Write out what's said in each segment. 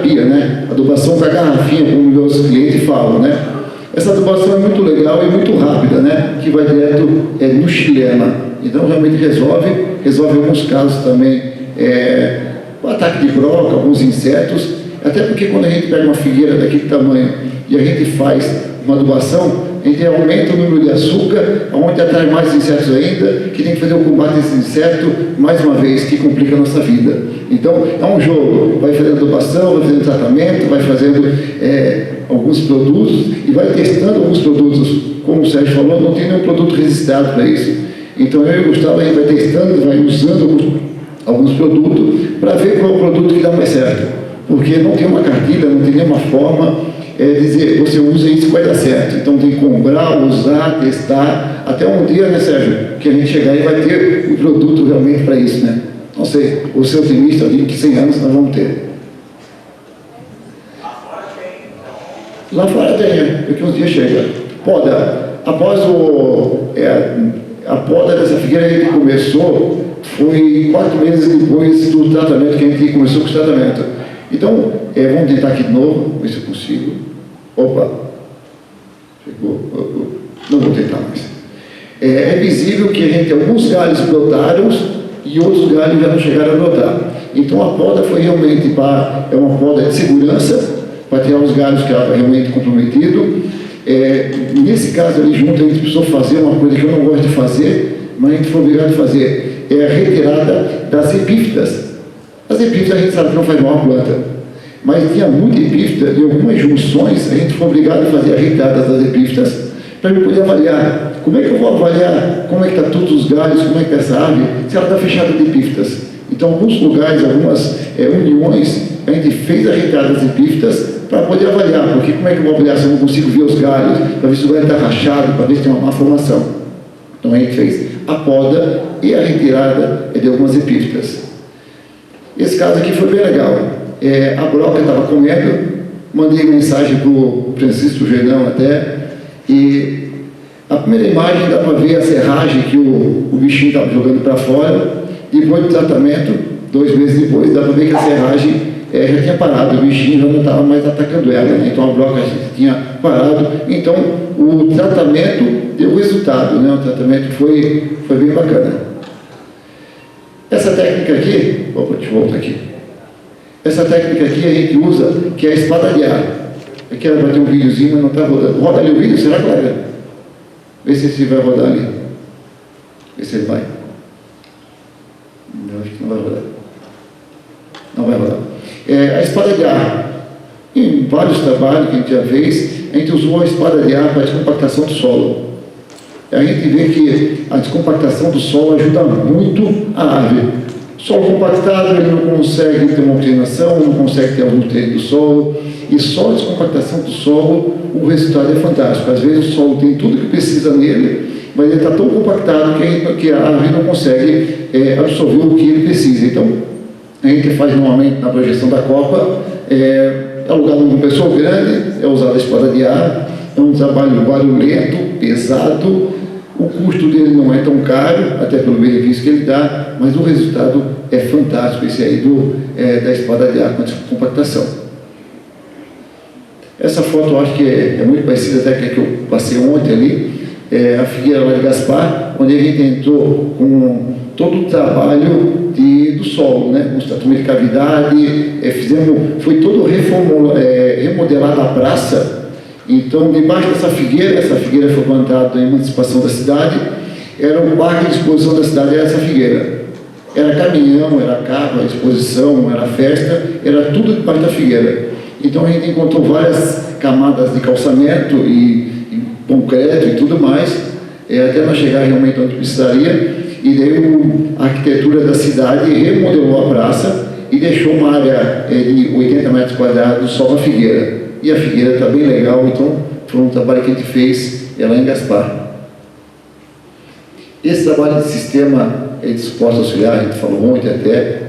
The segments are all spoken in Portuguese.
terapia, né? Adubação da garrafinha, como meus clientes falam, né? Essa adubação é muito legal e muito rápida, né? Que vai direto no xilema. Então, realmente resolve alguns casos também, o ataque de broca, alguns insetos, até porque quando a gente pega uma figueira daquele tamanho e a gente faz uma adubação, a gente aumenta o número de açúcar, onde atrai mais insetos ainda, que tem que fazer o combate a esse inseto, mais uma vez, que complica a nossa vida. Então, é um jogo, vai fazendo adubação, vai fazendo tratamento, vai fazendo alguns produtos, e vai testando alguns produtos, como o Sérgio falou, não tem nenhum produto registrado para isso. Então, eu e o Gustavo, a gente vai testando, vai usando alguns produtos, para ver qual é o produto que dá mais certo. Porque não tem uma cartilha, não tem nenhuma forma, dizer, você usa isso que vai dar certo. Então tem que comprar, usar, testar, até um dia, né, Sérgio, que a gente chegar e vai ter um produto realmente para isso, né? Não sei, o seu otimista, eu digo que 100 anos nós vamos ter. Lá fora tem, porque uns dias chega. Poda, após a poda dessa figueira, a gente começou, foi 4 meses depois do tratamento que a gente começou com o tratamento. Então, vamos tentar aqui de novo, ver se eu consigo. Opa! Chegou. Não vou tentar mais. É visível que a gente, alguns galhos brotaram e outros galhos já não chegaram a brotar. Então, a poda foi realmente uma poda de segurança, para tirar os galhos que estavam realmente comprometidos. Nesse caso ali junto, a gente precisou fazer uma coisa que eu não gosto de fazer, mas a gente foi obrigado a fazer, a retirada das epífitas. As epífitas a gente sabe que não faz mal à planta, mas tinha muita epífita e algumas junções, a gente foi obrigado a fazer a retirada das epífitas para eu poder avaliar. Como é que eu vou avaliar como é que está todos os galhos, como é que está essa árvore, se ela está fechada de epífitas? Então, alguns lugares, algumas uniões, a gente fez a retirada das epífitas para poder avaliar, porque como é que eu vou avaliar se eu não consigo ver os galhos, para ver se o galho está rachado, para ver se tem uma má formação. Então, a gente fez a poda e a retirada de algumas epífitas. Esse caso aqui foi bem legal. A broca estava comendo, mandei mensagem para o Francisco Genão até, e a primeira imagem dá para ver a serragem que o bichinho estava jogando para fora. Depois do tratamento, 2 meses depois, dá para ver que a serragem já tinha parado, o bichinho já não estava mais atacando ela, né? Então a broca já tinha parado. Então o tratamento deu resultado, né? O tratamento foi bem bacana. Essa técnica aqui, deixa eu voltar aqui. Essa técnica aqui a gente usa, que é a espadalhar. Aqui ela vai ter um videozinho, mas não está rodando. Roda ali o vídeo, será, colega? Vê se esse vai rodar ali. Vê se ele vai. Não, acho que não vai rodar. Não vai rodar. A espada de ar. Em vários trabalhos que a gente já fez, a gente usou a espada de ar para a descompactação do solo. A gente vê que a descompactação do solo ajuda muito a árvore. Solo compactado, ele não consegue ter uma oxigenação, não consegue ter os nutrientes do solo, e só a descompactação do solo, o resultado é fantástico. Às vezes o solo tem tudo que precisa nele, mas ele está tão compactado que a árvore não consegue absorver o que ele precisa. Então, a gente faz normalmente na projeção da copa, alugado num pessoal grande, é usada a espada de ar, é um trabalho barulhento, pesado, o custo dele não é tão caro, até pelo benefício que ele dá, mas o resultado é fantástico, esse aí da espada de ar com a compactação. Essa foto eu acho que é muito parecida até com a que eu passei ontem ali, a figueira lá de Gaspar, onde a gente entrou com todo o trabalho do solo, né? Com o tratamento de cavidade, foi todo remodelado a praça. Então, debaixo dessa figueira foi plantada em emancipação da cidade, era um parque de exposição da cidade, era essa figueira. Era caminhão, era carro, era exposição, era festa, era tudo debaixo da figueira. Então, a gente encontrou várias camadas de calçamento e concreto e tudo mais, até nós chegar realmente onde precisaria, e daí a arquitetura da cidade remodelou a praça e deixou uma área de 80 metros quadrados só na figueira. E a figueira está bem legal, então foi um trabalho que a gente fez lá em Gaspar. Esse trabalho de sistema de suporte auxiliar, a gente falou ontem até,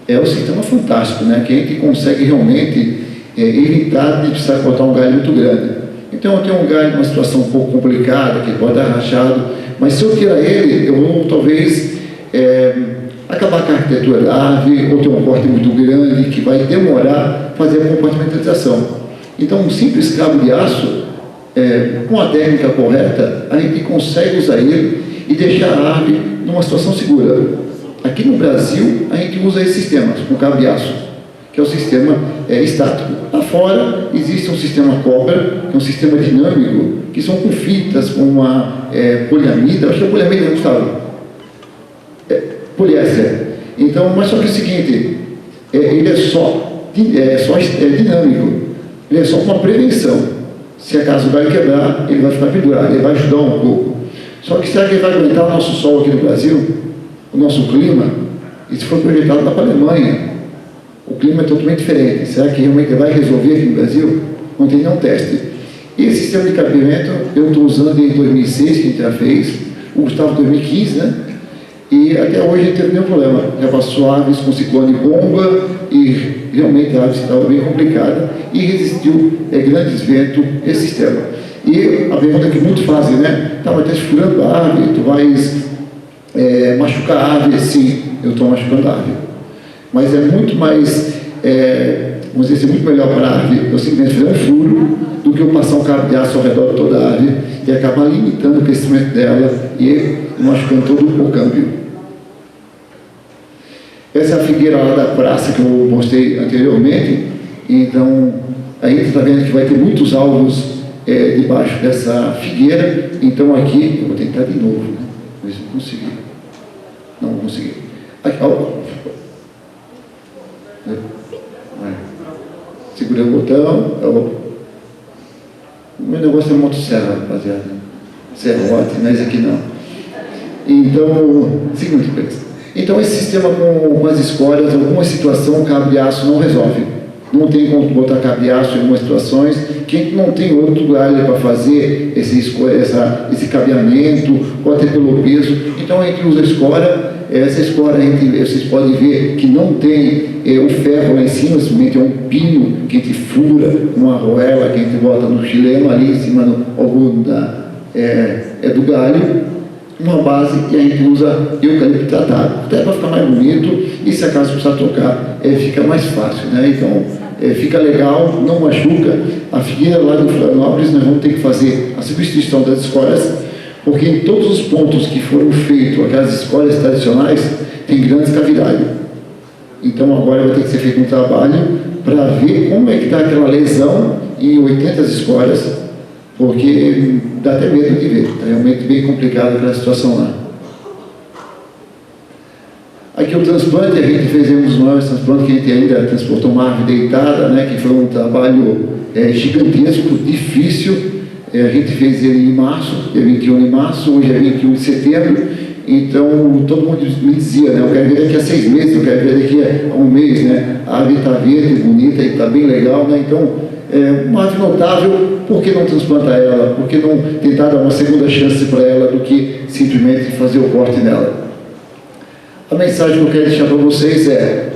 é um sistema fantástico, né? Que a gente consegue realmente evitar de precisar cortar um galho muito grande. Então eu tenho um galho numa situação um pouco complicada, que pode dar rachado, mas se eu tirar ele, eu vou talvez acabar com a arquitetura da árvore, ou ter um corte muito grande, que vai demorar fazer a compartimentalização. Então, um simples cabo de aço, com a técnica correta, a gente consegue usar ele e deixar a árvore numa situação segura. Aqui no Brasil, a gente usa esse sistema, com cabo de aço, que é o sistema estático. Lá fora, existe um sistema Cobra, que é um sistema dinâmico, que são com fitas, com uma poliamida, acho que é poliamida, não Gustavo? Poliéster. Então, mas só que é o seguinte, ele é só dinâmico, ele é só uma prevenção. Se acaso vai quebrar, ele vai ficar pendurado, ele vai ajudar um pouco. Só que será que ele vai aguentar o nosso sol aqui no Brasil? O nosso clima? Isso foi projetado lá para a Alemanha. O clima é totalmente diferente. Será que realmente vai resolver aqui no Brasil? Não tem nenhum teste. E esse sistema de cabimento eu estou usando em 2006, que a gente já fez, o Gustavo em 2015, né? E até hoje a gente teve nenhum problema. Já passou árvores com ciclone bomba e realmente a árvore estava bem complicada e resistiu grandes ventos esse sistema. E a pergunta que muitos fazem, né? Tá, mas está furando a árvore, tu vais machucar a árvore? Sim, eu estou machucando a árvore. Mas é muito mais, vamos dizer assim, muito melhor para a árvore eu simplesmente fazer um furo do que eu passar um cabo de aço ao redor de toda a árvore e acabar limitando o crescimento dela e machucando todo o câmbio. Essa é a figueira lá da praça que eu mostrei anteriormente. Então, a gente está vendo que vai ter muitos alvos debaixo dessa figueira. Então, aqui, eu vou tentar de novo, né? Ver se eu conseguir. Não vou conseguir. Aqui, ó. Segurei o botão. O meu negócio é motosserra, rapaziada. Serrote, mas aqui não. Então, seguinte coisa. Então, esse sistema com as escolhas, alguma situação, o cabo de aço não resolve. Não tem como botar cabo de aço em algumas situações, que a gente não tem outro lugar para fazer esse cabeamento, ou até pelo peso. Então, a gente usa a escora. Essa escora, vocês podem ver que não tem o ferro lá em cima, simplesmente é um pino que a gente fura, uma arruela que a gente bota no chileno ali em cima do galho. Uma base que a gente usa eucalipto tratado, até para ficar mais bonito e se acaso precisar tocar, fica mais fácil, né? Então, fica legal, não machuca. A figueira lá do Florianópolis, nós vamos ter que fazer a substituição das escolhas, porque em todos os pontos que foram feitos, aquelas escolhas tradicionais, tem grandes cavidades. Então, agora vai ter que ser feito um trabalho para ver como é que está aquela lesão em 80 escolhas, porque dá até medo de ver, está realmente bem complicado aquela situação lá. Aqui o transplante, a gente fez um dos maiores transplantes que a gente ainda transportou uma árvore deitada, né, que foi um trabalho gigantesco, difícil. A gente fez ele em março, dia 21 de março, hoje é 21 de setembro, então todo mundo me dizia, né, eu quero ver daqui a 6 meses, eu quero ver daqui a 1 mês, né, a árvore está verde, bonita e está bem legal, né, então uma árvore notável, por que não transplantar ela? Por que não tentar dar uma segunda chance para ela do que simplesmente fazer o corte nela? A mensagem que eu quero deixar para vocês é: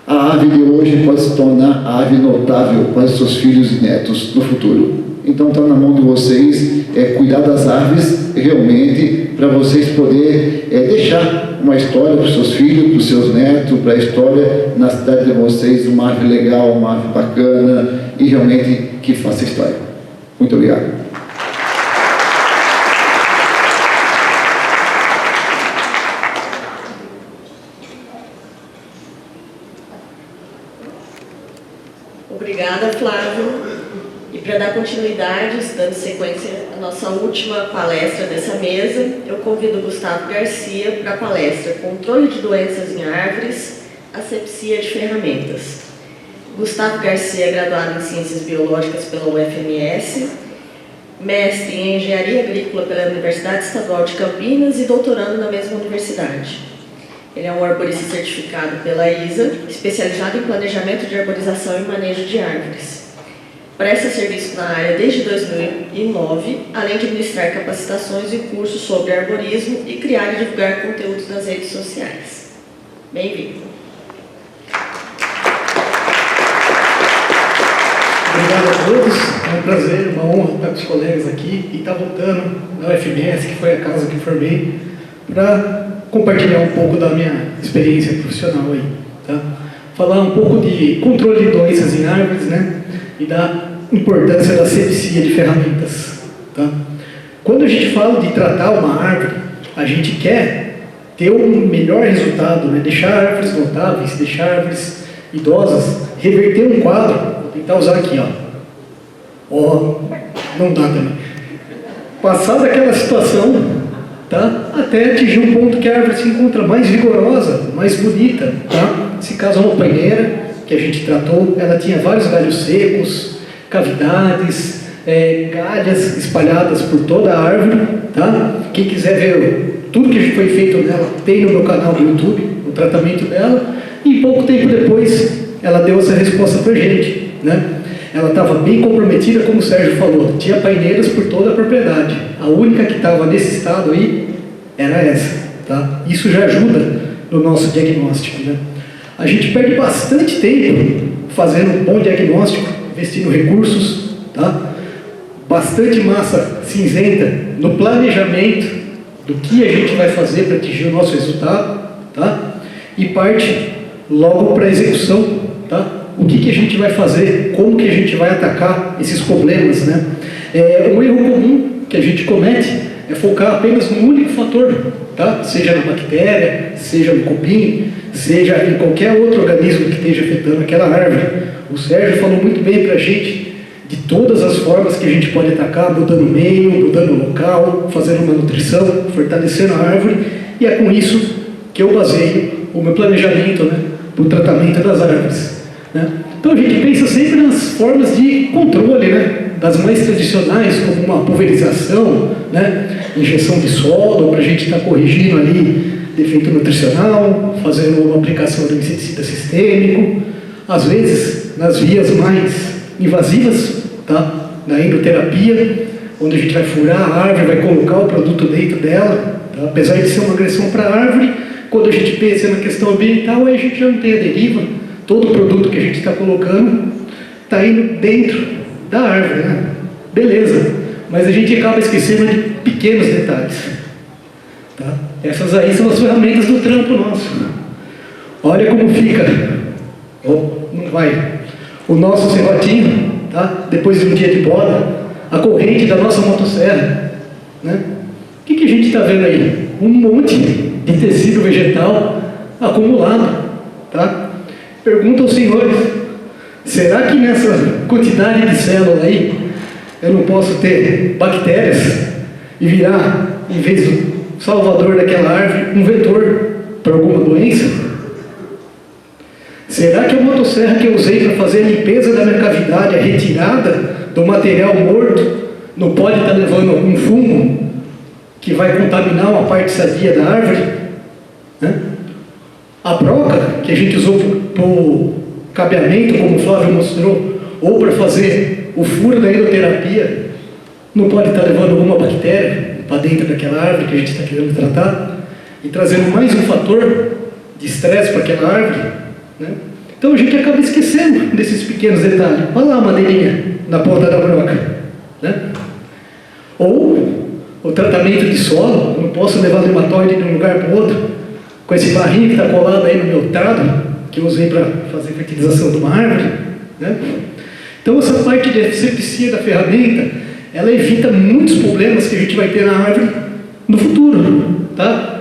a árvore de hoje pode se tornar a árvore notável para os seus filhos e netos no futuro. Então está na mão de vocês cuidar das árvores realmente, para vocês poderem deixar uma história para os seus filhos, para os seus netos, para a história na cidade de vocês, uma árvore legal, uma árvore bacana e realmente que faça história. Muito obrigado. Obrigada, Flávio. E para dar continuidade, dando sequência à nossa última palestra dessa mesa, eu convido o Gustavo Garcia para a palestra Controle de Doenças em Árvores, Asepsia de Ferramentas. Gustavo Garcia é graduado em Ciências Biológicas pela UFMS, mestre em Engenharia Agrícola pela Universidade Estadual de Campinas e doutorando na mesma universidade. Ele é um arborista certificado pela ISA, especializado em planejamento de arborização e manejo de árvores. Presta serviço na área desde 2009, além de ministrar capacitações e cursos sobre arborismo e criar e divulgar conteúdos nas redes sociais. Bem-vindo. Obrigado a todos, é um prazer, uma honra estar com os colegas aqui e estar voltando na UFMS, que foi a casa que formei, para compartilhar um pouco da minha experiência profissional aí. Tá? falar um pouco de controle de doenças em árvores, né? E da importância da asepsia de ferramentas, tá? Quando a gente fala de tratar uma árvore, a gente quer ter um melhor resultado, né? Deixar árvores notáveis, deixar árvores idosas, reverter um quadro. Vou tentar usar aqui, ó, não dá também. Passar daquela situação, tá? Até atingir um ponto que a árvore se encontra mais vigorosa, mais bonita, tá? Se caso uma paineira que a gente tratou, ela tinha vários galhos secos, cavidades, galhas espalhadas por toda a árvore, tá? Quem quiser ver tudo que foi feito nela, tem no meu canal do YouTube, o tratamento dela, e pouco tempo depois ela deu essa resposta pra gente, né? Ela estava bem comprometida, como o Sérgio falou, tinha paineiras por toda a propriedade. A única que estava nesse estado aí era essa, tá? Isso já ajuda no nosso diagnóstico, né? A gente perde bastante tempo fazendo um bom diagnóstico, investindo recursos, tá? Bastante massa cinzenta no planejamento do que a gente vai fazer para atingir o nosso resultado, tá? E parte logo para a execução, tá? O que a gente vai fazer, como que a gente vai atacar esses problemas, né? Um erro comum que a gente comete é focar apenas num único fator, tá? Seja na bactéria, seja no cupim, seja em qualquer outro organismo que esteja afetando aquela árvore. O Sérgio falou muito bem para a gente de todas as formas que a gente pode atacar, mudando o meio, mudando o local, fazendo uma nutrição, fortalecendo a árvore, e é com isso que eu baseio o meu planejamento, né, para o tratamento das árvores, né? Então a gente pensa sempre nas formas de controle, né, das mais tradicionais, como uma pulverização, né, injeção de solo, para a gente estar corrigindo ali defeito nutricional, fazendo uma aplicação do inseticida sistêmico, às vezes nas vias mais invasivas, tá, da endoterapia, onde a gente vai furar a árvore, vai colocar o produto dentro dela, tá? Apesar de ser uma agressão para a árvore, quando a gente pensa na questão ambiental, aí a gente já não tem a deriva, todo o produto que a gente está colocando está indo dentro da árvore, né? Beleza, mas a gente acaba esquecendo de pequenos detalhes, tá? Essas aí são as ferramentas do trampo nosso. Olha como fica, não vai, o nosso serrotinho, tá? Depois de um dia de poda, a corrente da nossa motosserra, né? O que a gente está vendo aí? Um monte de tecido vegetal acumulado, tá? Pergunta aos senhores, será que nessa quantidade de célula aí eu não posso ter bactérias e virar, em vez do salvador daquela árvore, um vetor para alguma doença? Será que a motosserra que eu usei para fazer a limpeza da minha cavidade, a retirada do material morto, não pode estar levando um fungo que vai contaminar uma parte sadia da árvore, né? A broca que a gente usou para o cabeamento, como o Flávio mostrou, ou para fazer o furo da endoterapia, não pode estar levando alguma bactéria para dentro daquela árvore que a gente está querendo tratar e trazendo mais um fator de estresse para aquela árvore, né? Então a gente acaba esquecendo desses pequenos detalhes. Olha lá a madeirinha na ponta da broca, né? Ou o tratamento de solo, não posso levar nematóide de um lugar para o outro, com esse barrinho que está colado aí no meu trado, que eu usei para fazer fertilização de uma árvore, né? Então essa parte de asepsia da ferramenta, ela evita muitos problemas que a gente vai ter na árvore no futuro, tá?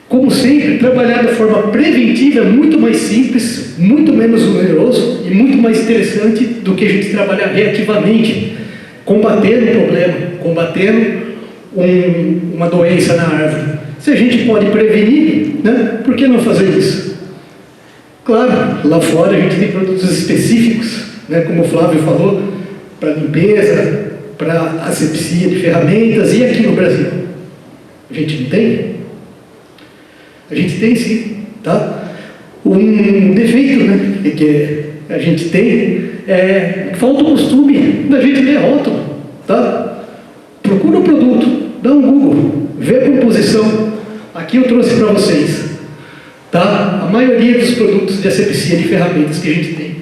Como sempre, trabalhar da forma preventiva é muito mais simples, muito menos oneroso e muito mais interessante do que a gente trabalhar reativamente, combatendo um problema, combatendo uma doença na árvore. Se a gente pode prevenir, né, por que não fazer isso? Claro, lá fora a gente tem produtos específicos, né, como o Flávio falou, para limpeza, para asepsia de ferramentas, e aqui no Brasil? A gente não tem? A gente tem sim, tá? Um defeito, né, que a gente tem é falta o costume da gente ler rótulo, tá? Procura o produto, dá um Google, vê a composição. Aqui eu trouxe para vocês, tá? A maioria dos produtos de asepsia de ferramentas que a gente tem.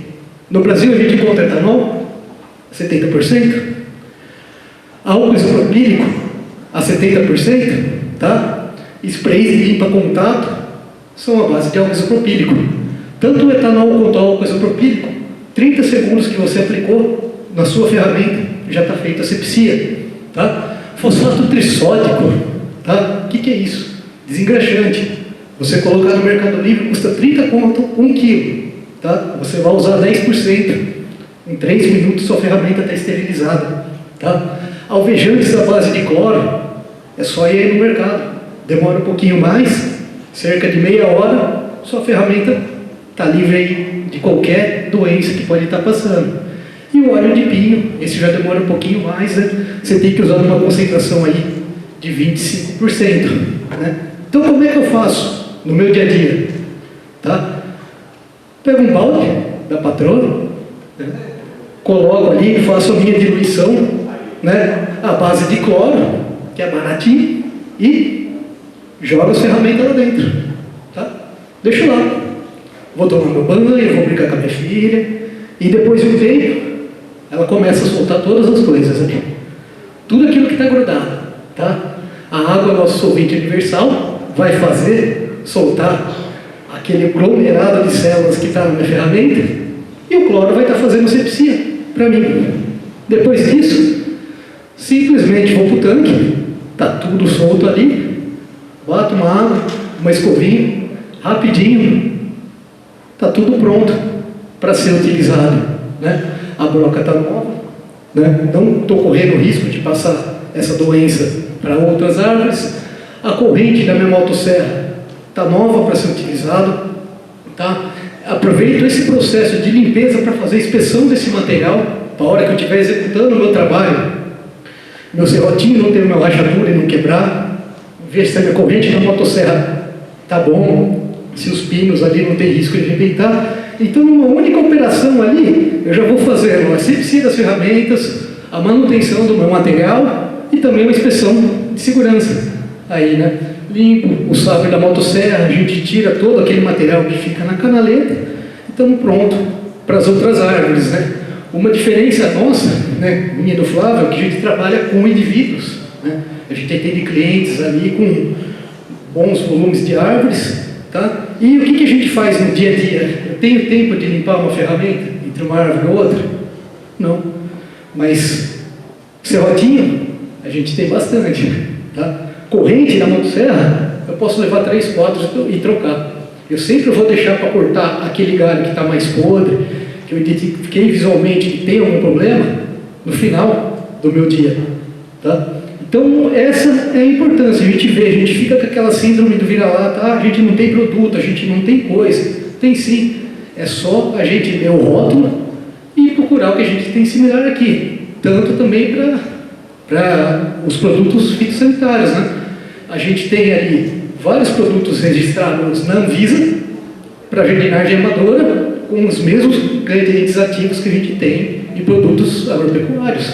No Brasil a gente encontra etanol, 70%, álcool isopropílico a 70%, tá? Sprays de limpa contato são a base de álcool isopropílico, tanto o etanol quanto o álcool isopropílico, 30 segundos que você aplicou na sua ferramenta, já está feita a asepsia. Tá? Fosfato trissódico, tá? O que é isso? Desengraxante. Você colocar no Mercado Livre custa 30 conto, 1 quilo. Tá? Você vai usar 10%. Em 3 minutos sua ferramenta está esterilizada. Tá? Alvejantes à base de cloro, é só ir aí no mercado. Demora um pouquinho mais, cerca de meia hora, sua ferramenta está livre aí de qualquer doença que pode estar passando. E o óleo de pinho, esse já demora um pouquinho mais, né? Você tem que usar uma concentração aí de 25%. Né? Então, como é que eu faço no meu dia a dia? Tá? Pego um balde da patroa, né? Coloco ali, faço a minha diluição, né? À base de cloro, que é baratinho, e jogo as ferramentas lá dentro. Tá? Deixo lá. Vou tomar meu banho, vou brincar com a minha filha, e depois de um tempo, ela começa a soltar todas as coisas ali. Tudo aquilo que está grudado. Tá? A água é nosso solvente universal, vai fazer soltar aquele aglomerado de células que está na minha ferramenta, e o cloro vai estar fazendo asepsia para mim. Depois disso, simplesmente vou para o tanque, está tudo solto ali, bato uma água, uma escovinha, rapidinho, está tudo pronto para ser utilizado. Né? A broca está nova, né? Não estou correndo o risco de passar essa doença para outras árvores. A corrente da minha motosserra está nova para ser utilizada. Tá? Aproveito esse processo de limpeza para fazer a inspeção desse material, para a hora que eu estiver executando o meu trabalho, meu serrotinho não ter uma rachadura e não quebrar, ver se a minha corrente da motosserra está bom, se os pinos ali não tem risco de arrebentar. Então, numa única operação ali, eu já vou fazer a asepsia das ferramentas, a manutenção do meu material e também uma inspeção de segurança. Aí, né? Limpo o sabre da motosserra, a gente tira todo aquele material que fica na canaleta e estamos prontos para as outras árvores, né? Uma diferença nossa, né, minha e do Flávio, é que a gente trabalha com indivíduos, né? A gente atende clientes ali com bons volumes de árvores, tá? E o que a gente faz no dia a dia? Eu tenho tempo de limpar uma ferramenta entre uma árvore e outra? Não. Mas serrotinho, a gente tem bastante, tá? Corrente da motosserra, eu posso levar 3, 4 e trocar. Eu sempre vou deixar para cortar aquele galho que está mais podre, que eu identifiquei visualmente que tem algum problema, no final do meu dia. Tá? Então, essa é a importância. A gente vê, a gente fica com aquela síndrome do vira-lata, a gente não tem produto, a gente não tem coisa. Tem sim. É só a gente ler o rótulo e procurar o que a gente tem similar aqui. Tanto também para os produtos fitossanitários, né? A gente tem ali vários produtos registrados na Anvisa para jardinagem amadora, com os mesmos ingredientes ativos que a gente tem de produtos agropecuários.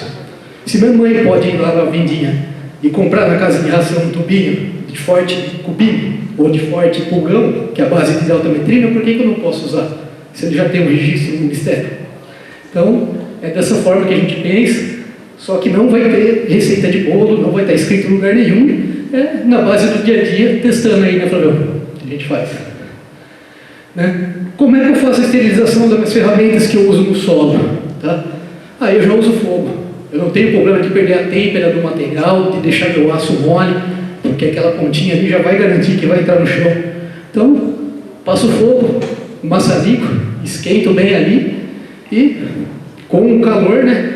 Se minha mãe pode ir lá na vendinha e comprar na casa de ração um tubinho de forte cupim ou de forte pulgão, que é a base de deltametrina, por que eu não posso usar? Se ele já tem um registro no Ministério. Então, é dessa forma que a gente pensa, só que não vai ter receita de bolo, não vai estar escrito em lugar nenhum, é na base do dia a dia, testando aí, né, Flavião? Que a gente faz. Né? Como é que eu faço a esterilização das minhas ferramentas que eu uso no solo? Tá? Aí eu já uso fogo. Eu não tenho problema de perder a têmpera do material, de deixar meu aço mole, porque aquela pontinha ali já vai garantir que vai entrar no chão. Então, passo fogo, maçarico, esquento bem ali e com o calor, né,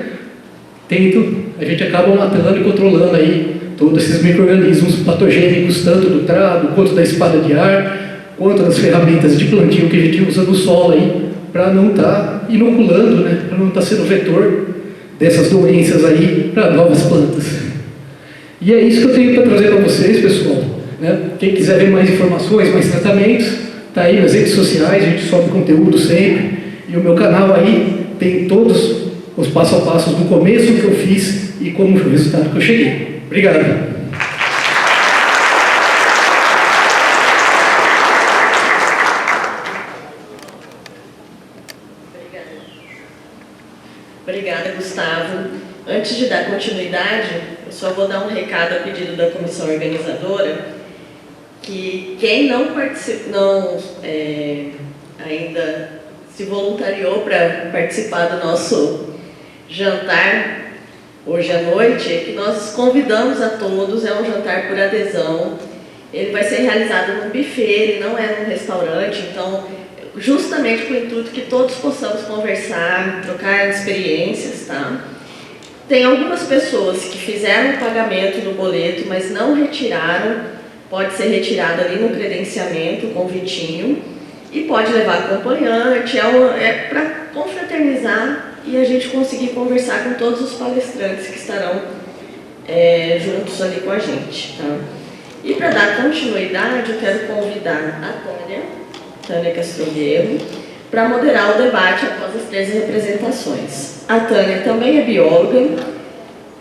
a gente acaba matando e controlando aí todos esses micro-organismos patogênicos, tanto do trado, quanto da espada de ar, quanto das ferramentas de plantio que a gente usa no solo aí, para não estar inoculando, né, para não estar sendo vetor dessas doenças aí para novas plantas. E é isso que eu tenho para trazer para vocês, pessoal. Né? Quem quiser ver mais informações, mais tratamentos, está aí nas redes sociais, a gente sobe conteúdo sempre. E o meu canal aí tem todos os passo a passo do começo que eu fiz e como foi o resultado que eu cheguei. Obrigado. Obrigada, Gustavo. Antes de dar continuidade, eu só vou dar um recado a pedido da comissão organizadora, que quem não ainda se voluntariou para participar do nosso jantar hoje à noite, é que nós convidamos a todos, é um jantar por adesão. Ele vai ser realizado num buffet, ele não é num restaurante, então, justamente com o intuito que todos possamos conversar, trocar experiências, tá? Tem algumas pessoas que fizeram o pagamento do boleto, mas não retiraram, pode ser retirado ali no credenciamento, o convitinho, e pode levar acompanhante, é para confraternizar e a gente conseguir conversar com todos os palestrantes que estarão juntos ali com a gente, tá? E para dar continuidade, eu quero convidar a Tânia Castrogueiro, para moderar o debate após as 13 representações. A Tânia também é bióloga,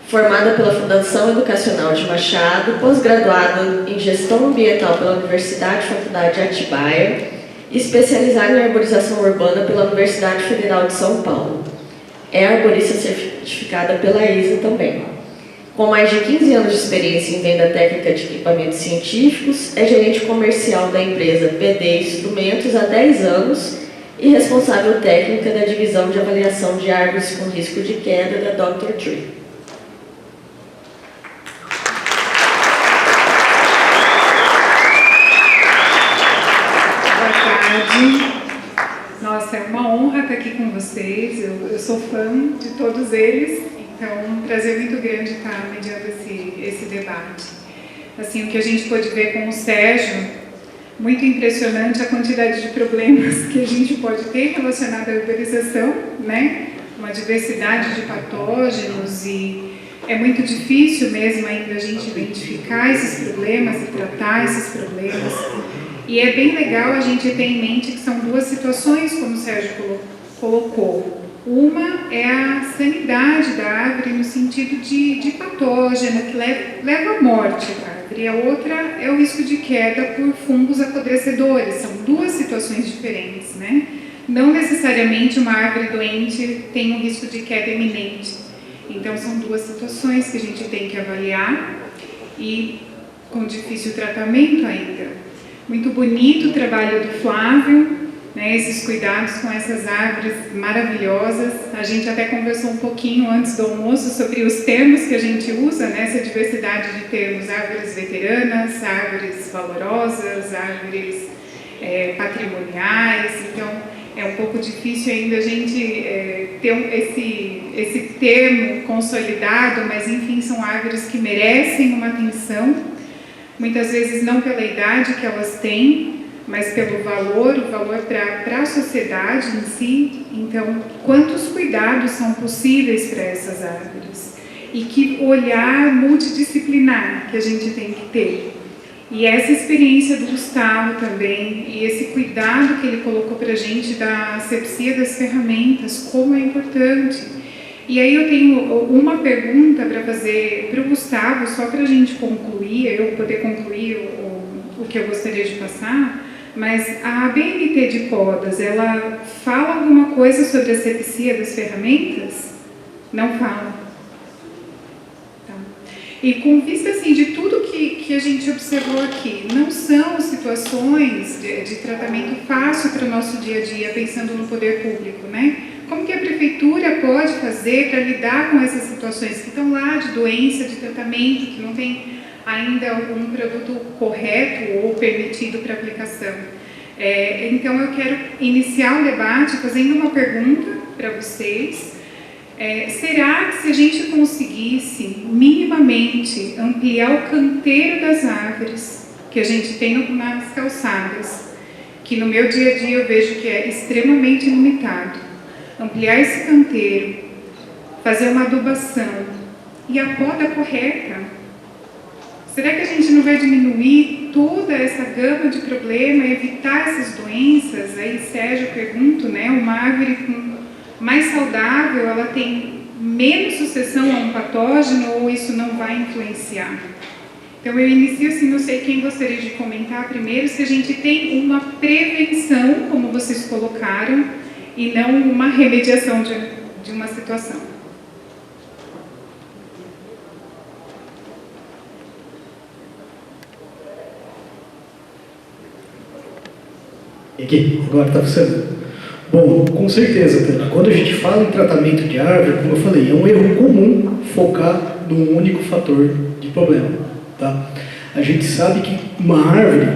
formada pela Fundação Educacional de Machado, pós-graduada em Gestão Ambiental pela Universidade Faculdade de Atibaia, especializada em arborização urbana pela Universidade Federal de São Paulo. É arborista certificada pela ISA também. Com mais de 15 anos de experiência em venda técnica de equipamentos científicos, é gerente comercial da empresa PD Instrumentos há 10 anos e responsável técnica da divisão de avaliação de árvores com risco de queda da Dr. Tree. Boa tarde. Nossa, é uma honra estar aqui com vocês. Eu sou fã de todos eles, então é um prazer muito grande estar mediando esse debate. Assim, o que a gente pôde ver com o Sérgio, muito impressionante a quantidade de problemas que a gente pode ter relacionado à arborização, né? Uma diversidade de patógenos e é muito difícil mesmo ainda a gente identificar esses problemas e tratar esses problemas. E é bem legal a gente ter em mente que são duas situações, como o Sérgio colocou. Uma é a sanidade da árvore no sentido de patógeno, que leva à morte da árvore. E a outra é o risco de queda por fungos apodrecedores. São duas situações diferentes, né? Não necessariamente uma árvore doente tem um risco de queda iminente. Então, são duas situações que a gente tem que avaliar e com difícil tratamento ainda. Muito bonito o trabalho do Flávio, né, esses cuidados com essas árvores maravilhosas. A gente até conversou um pouquinho antes do almoço sobre os termos que a gente usa, né, essa diversidade de termos, árvores veteranas, árvores valorosas, árvores patrimoniais. Então, é um pouco difícil ainda a gente ter esse termo consolidado, mas enfim, são árvores que merecem uma atenção, muitas vezes não pela idade que elas têm, mas pelo valor, o valor para a sociedade em si. Então, quantos cuidados são possíveis para essas árvores? E que olhar multidisciplinar que a gente tem que ter. E essa experiência do Gustavo também, e esse cuidado que ele colocou para a gente da asepsia das ferramentas, como é importante. E aí eu tenho uma pergunta para fazer para o Gustavo, só para a gente concluir, eu poder concluir o que eu gostaria de passar. Mas a ABNT de podas, ela fala alguma coisa sobre a asepsia das ferramentas? Não fala. Tá. E com vista assim, de tudo que a gente observou aqui, não são situações de tratamento fácil para o nosso dia a dia, pensando no poder público, né? Como que a prefeitura pode fazer para lidar com essas situações que estão lá de doença, de tratamento, que não tem ainda algum produto correto ou permitido para aplicação. Então, eu quero iniciar o debate fazendo uma pergunta para vocês. Será que se a gente conseguisse minimamente ampliar o canteiro das árvores que a gente tem nas calçadas, que no meu dia a dia eu vejo que é extremamente limitado, ampliar esse canteiro, fazer uma adubação e a poda correta, será que a gente não vai diminuir toda essa gama de problema, evitar essas doenças? Aí, Sérgio, eu pergunto, né, uma árvore mais saudável, ela tem menos sucessão a um patógeno ou isso não vai influenciar? Então, eu inicio assim, não sei quem gostaria de comentar primeiro, se a gente tem uma prevenção, como vocês colocaram, e não uma remediação de uma situação. E aqui, agora está funcionando. Bom, com certeza, Tânia, quando a gente fala em tratamento de árvore, como eu falei, é um erro comum focar num único fator de problema. Tá? A gente sabe que uma árvore,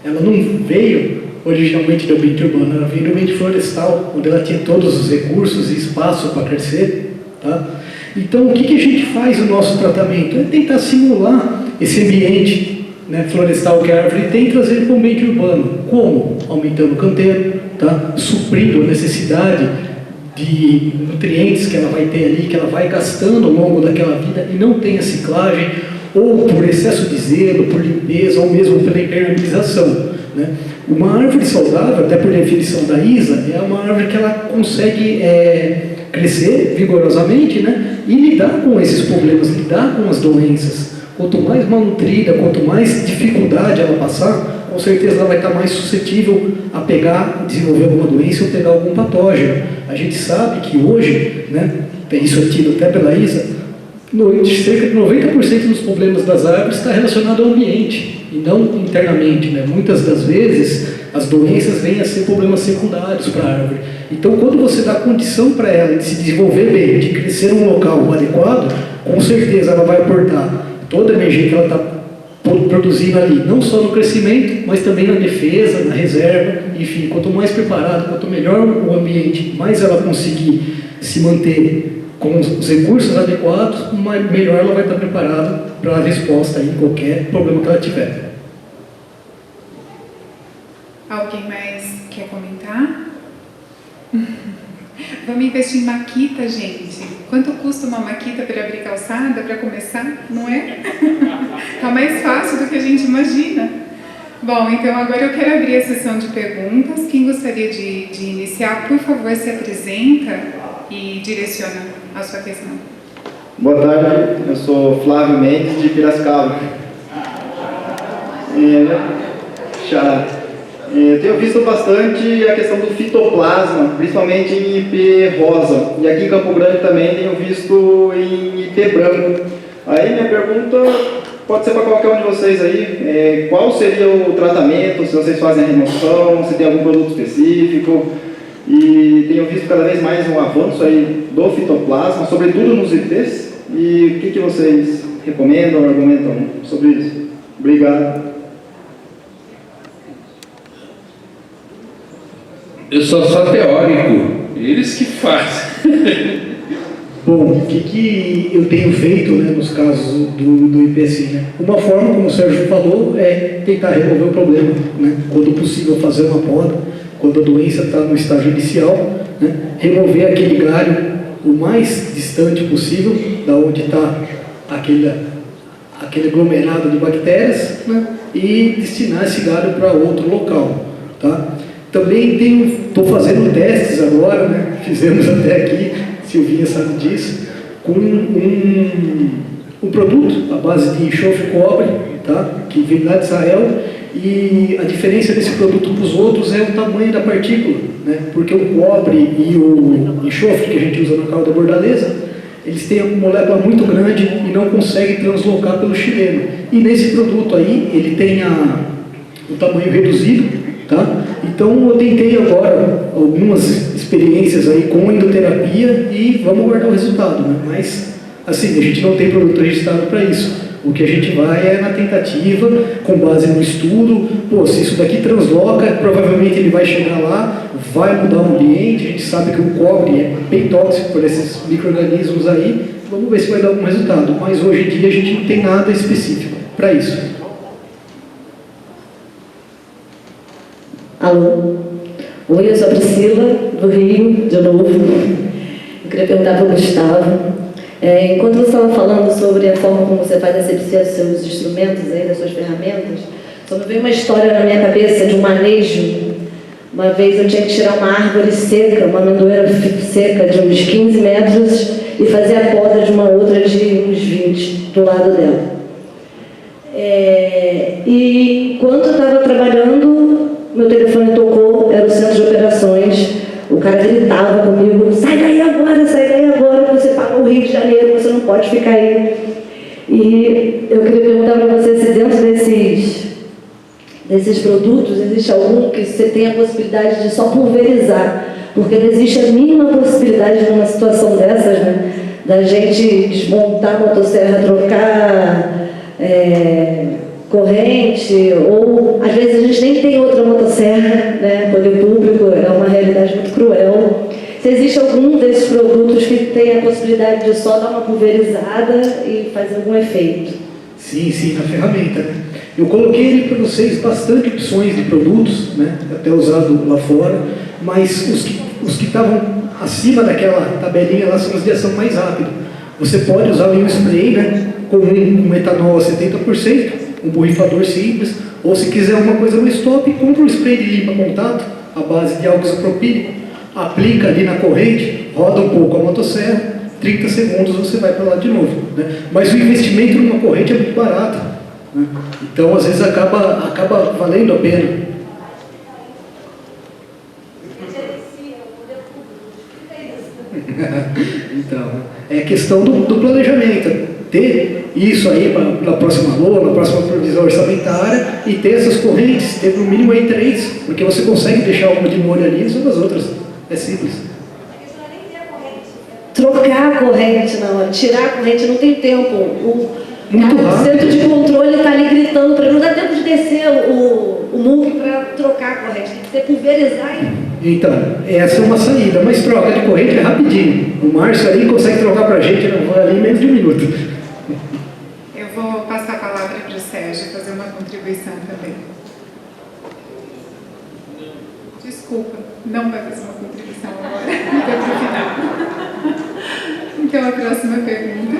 ela não veio originalmente do ambiente urbano, ela veio do ambiente florestal, onde ela tinha todos os recursos e espaço para crescer. Tá? Então, o que a gente faz no nosso tratamento? É tentar simular esse ambiente, né, florestal que a árvore tem e trazer para o ambiente urbano. Como? Aumentando o canteiro, tá? Suprindo a necessidade de nutrientes que ela vai ter ali, que ela vai gastando ao longo daquela vida e não tem a ciclagem, ou por excesso de zelo, por limpeza, ou mesmo pela impermeabilização. Né? Uma árvore saudável, até por definição da ISA, é uma árvore que ela consegue crescer vigorosamente, né? E lidar com esses problemas, lidar com as doenças. Quanto mais malnutrida, quanto mais dificuldade ela passar, com certeza ela vai estar mais suscetível a desenvolver alguma doença ou pegar algum patógeno. A gente sabe que hoje, né, isso é tido até pela ISA, cerca de 90% dos problemas das árvores está relacionado ao ambiente e não internamente. Né? Muitas das vezes as doenças vêm a ser problemas secundários para a árvore. Então, quando você dá condição para ela de se desenvolver bem, de crescer num local adequado, com certeza ela vai aportar toda a energia que ela está produzindo ali, não só no crescimento, mas também na defesa, na reserva. Enfim, quanto mais preparado, quanto melhor o ambiente, mais ela conseguir se manter com os recursos adequados, melhor ela vai estar preparada para a resposta em qualquer problema que ela tiver. Alguém mais quer comentar? Vamos investir em maquita, gente. Quanto custa uma maquita para abrir calçada, para começar? Não é? Está mais fácil do que a gente imagina. Bom, então agora eu quero abrir a sessão de perguntas. Quem gostaria de iniciar, por favor, se apresenta e direciona a sua questão. Boa tarde, eu sou Flávio Mendes, de Piracicaba. Eu tenho visto bastante a questão do fitoplasma, principalmente em IP rosa. E aqui em Campo Grande também tenho visto em IP branco. Aí minha pergunta pode ser para qualquer um de vocês aí, qual seria o tratamento, se vocês fazem a remoção, se tem algum produto específico. E tenho visto cada vez mais um avanço aí do fitoplasma, sobretudo nos IPs. E o que vocês recomendam, argumentam sobre isso? Obrigado. Eu sou só teórico, eles que fazem. Bom, o que eu tenho feito, né, nos casos do IPC? Né? Uma forma, como o Sérgio falou, é tentar resolver o problema. Né? Quando possível, fazer uma poda, quando a doença está no estágio inicial, né? Remover aquele galho o mais distante possível da onde está aquele aglomerado de bactérias, né? E destinar esse galho para outro local. Tá? Também estou fazendo testes agora, né? Fizemos até aqui, Silvinha sabe disso, com um produto à base de enxofre e cobre, tá? Que vem lá de Israel, e a diferença desse produto para os outros é o tamanho da partícula, né? Porque o cobre e o enxofre que a gente usa na cauda bordaleza, eles têm uma molécula muito grande e não conseguem translocar pelo chileno. E nesse produto aí, ele tem o tamanho reduzido. Tá? Então eu tentei agora algumas experiências aí com endoterapia e vamos guardar o resultado, né? Mas assim, a gente não tem produto registrado para isso. O que a gente vai é na tentativa, com base no estudo. Se isso daqui transloca, provavelmente ele vai chegar lá, vai mudar o ambiente. A gente sabe que o cobre é bem tóxico por esses micro-organismos aí. Vamos ver se vai dar algum resultado. Mas hoje em dia a gente não tem nada específico para isso. Alô? Oi, eu sou a Priscila, do Rio, de novo. Eu queria perguntar para o Gustavo. Enquanto você estava falando sobre a forma como você faz a asepsia dos seus instrumentos, aí, das suas ferramentas, só me veio uma história na minha cabeça de um manejo. Uma vez eu tinha que tirar uma árvore seca, uma amendoeira seca de uns 15 metros e fazer a poda de uma outra de uns 20 do lado dela. E enquanto eu estava trabalhando, meu telefone tocou, era o centro de operações. O cara gritava comigo: sai daí agora, você pagou o Rio de Janeiro, você não pode ficar aí. E eu queria perguntar para você se dentro desses produtos, existe algum que você tem a possibilidade de só pulverizar? Porque não existe a mínima possibilidade numa situação dessas, né, da gente desmontar a motosserra, trocar corrente, ou às vezes a gente nem tem outra motosserra, né, poder público, é uma realidade muito cruel. Se existe algum desses produtos que tem a possibilidade de só dar uma pulverizada e fazer algum efeito? Sim, na ferramenta, né? Eu coloquei ele para vocês bastante opções de produtos, né, até usado lá fora, mas os que estavam acima daquela tabelinha lá são os de ação mais rápido. Você pode usar um spray, né, com um etanol a 70%, um borrifador simples, ou se quiser uma coisa mais top, compra um spray de limpa-contato à base de álcool isopropílico, aplica ali na corrente, roda um pouco a motosserra, 30 segundos você vai para lá de novo, né? Mas o investimento numa corrente é muito barato, né? Então às vezes acaba valendo a pena. Então, é questão do planejamento, ter isso aí para a próxima LOA, na próxima previsão orçamentária, e ter essas correntes, ter no mínimo aí 3, porque você consegue deixar uma de molho ali e sobre as outras. É simples. Trocar a corrente na hora, tirar a corrente, não tem tempo. O centro de controle está ali gritando para ele, não dá tempo de descer o MUC para trocar a corrente, tem que ser pulverizar e... Então, essa é uma saída, mas troca de corrente é rapidinho. O Márcio ali consegue trocar para a gente, não vai ali em menos de 1 minuto. Eu vou passar a palavra para o Sérgio fazer uma contribuição também. Desculpa, não vai fazer uma contribuição agora, até para o final. Então, a próxima pergunta.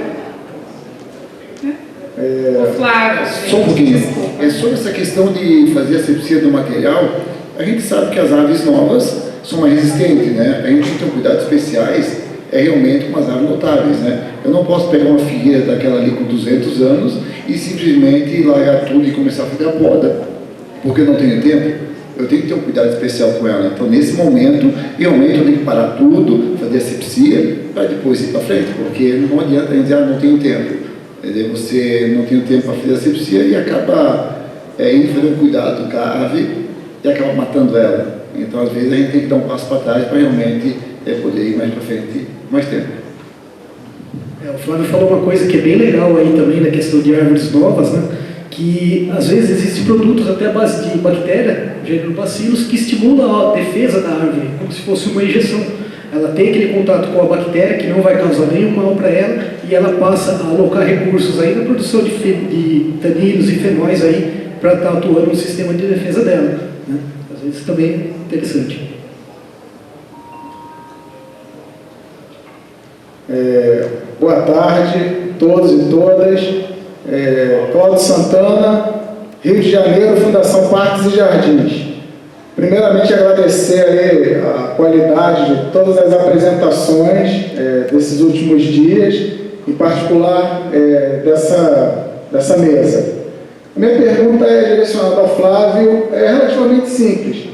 Flávio, Só um pouquinho. desculpa. É sobre essa questão de fazer asepsia do material. A gente sabe que as aves novas são mais resistentes, né? A gente tem que ter cuidados especiais, realmente com as aves notáveis, né? Eu não posso pegar uma figueira daquela ali com 200 anos e simplesmente largar tudo e começar a fazer a poda, porque eu não tenho tempo. Eu tenho que ter um cuidado especial com ela. Então, nesse momento, realmente eu tenho que parar tudo, fazer asepsia, para depois ir para frente, porque não adianta a gente dizer, não tenho tempo. Entendeu? Você não tem tempo para fazer asepsia e acaba indo fazer um cuidado com a ave e acaba matando ela. Então, às vezes, a gente tem que dar um passo para trás para realmente poder ir mais para frente mais tempo. O Flávio falou uma coisa que é bem legal aí também na questão de árvores novas, né? Que às vezes existem produtos até à base de bactéria, gênero bacilos, que estimulam a defesa da árvore, como se fosse uma injeção. Ela tem aquele contato com a bactéria que não vai causar nenhum mal para ela e ela passa a alocar recursos aí na produção de taninos e fenóis aí para estar atuando no sistema de defesa dela, né? Às vezes também é interessante. Boa tarde, todos e todas. Cláudio Santana, Rio de Janeiro, Fundação Parques e Jardins. Primeiramente, agradecer aí a qualidade de todas as apresentações desses últimos dias, em particular dessa mesa. A minha pergunta é direcionada ao Flávio, é relativamente simples.